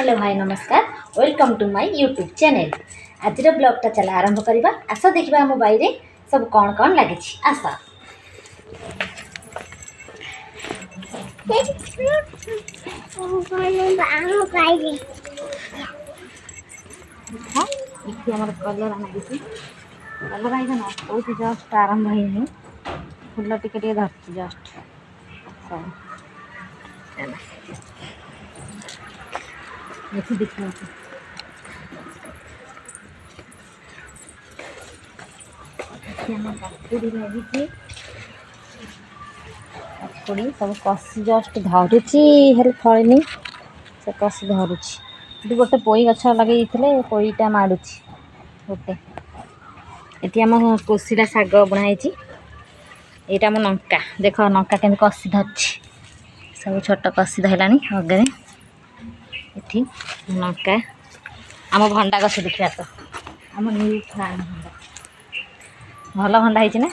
Hello hi नमस्कार welcome to my YouTube channel. आज ब्लॉगटा चला आरंभ करवा। आस देखा आम बाईरे सब कौन कौन लगी आस। कलर लगी कलर आई ना बहुत जस्ट आरंभ है फुल टिके धरती जस्ट सब देखी देखिए काकुड़ी लगी काकुड़ी सब कषि जस्ट धरुची फलनी से कषि धरुची गोटे पोई गछ लगे पोईटा माड़ुची गोटे ये आम कोशिला शाग बुणाई यहाँ आम लंका देख लंका के कषि धरची सब छोट कषि धरलानी अगे ये लंका आम भंडा गछ देखा तो आम न्यू फार्म भंडा भल भंडा है ना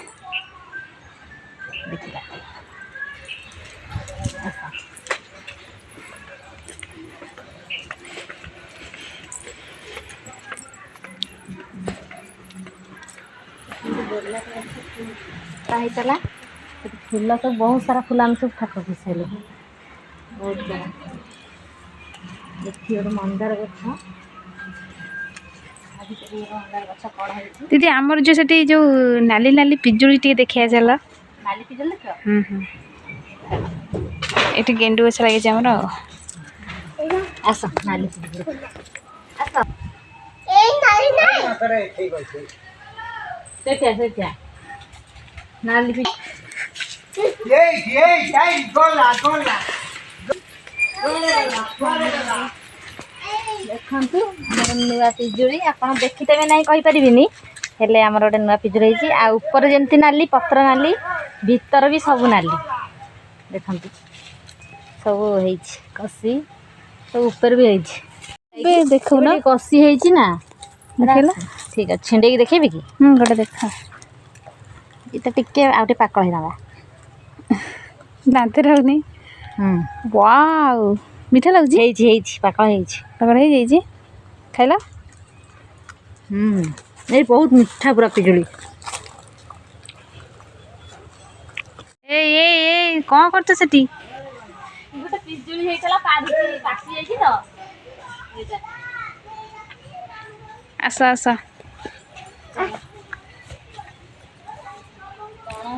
देखा चला फूल तो बहुत सारा फूल आम सब ठाक घुसैलु बहुत सारा देखिए मंदार गछ दीदी आमर जो सेठी जो नाली नाली पिजुली टी देखिया चल नाली पिजुली देख एठी गेंडू गछ लगे हमर आस नाली पिजुली आस ए नाली ना करे ठीक अछि सेठा नाली पिजुली ये गोला गोला देखु नुआ पिजुड़ी आप देखीते ना कहीपरि हेले आमर गोटे नुआ पिजुड़ी ऊपर जमती नाली पत्र नाली भीतर भी सब नाली देखु सब हो कषि सब ऊपर भी हो देखो ना कषि ना ठीक है छिंडे देखेबी कि गोटे देखा ये तो टिके आउटे पाकल है ना दांत रहनी वाओ मीठा लगुच पाकल पाकल हो खाइला ये बहुत मीठा पूरा पिजुली ए कौन करते सेठी गोटे पिजुली हेतला पादी पासी जाई तो आसा आसा कौन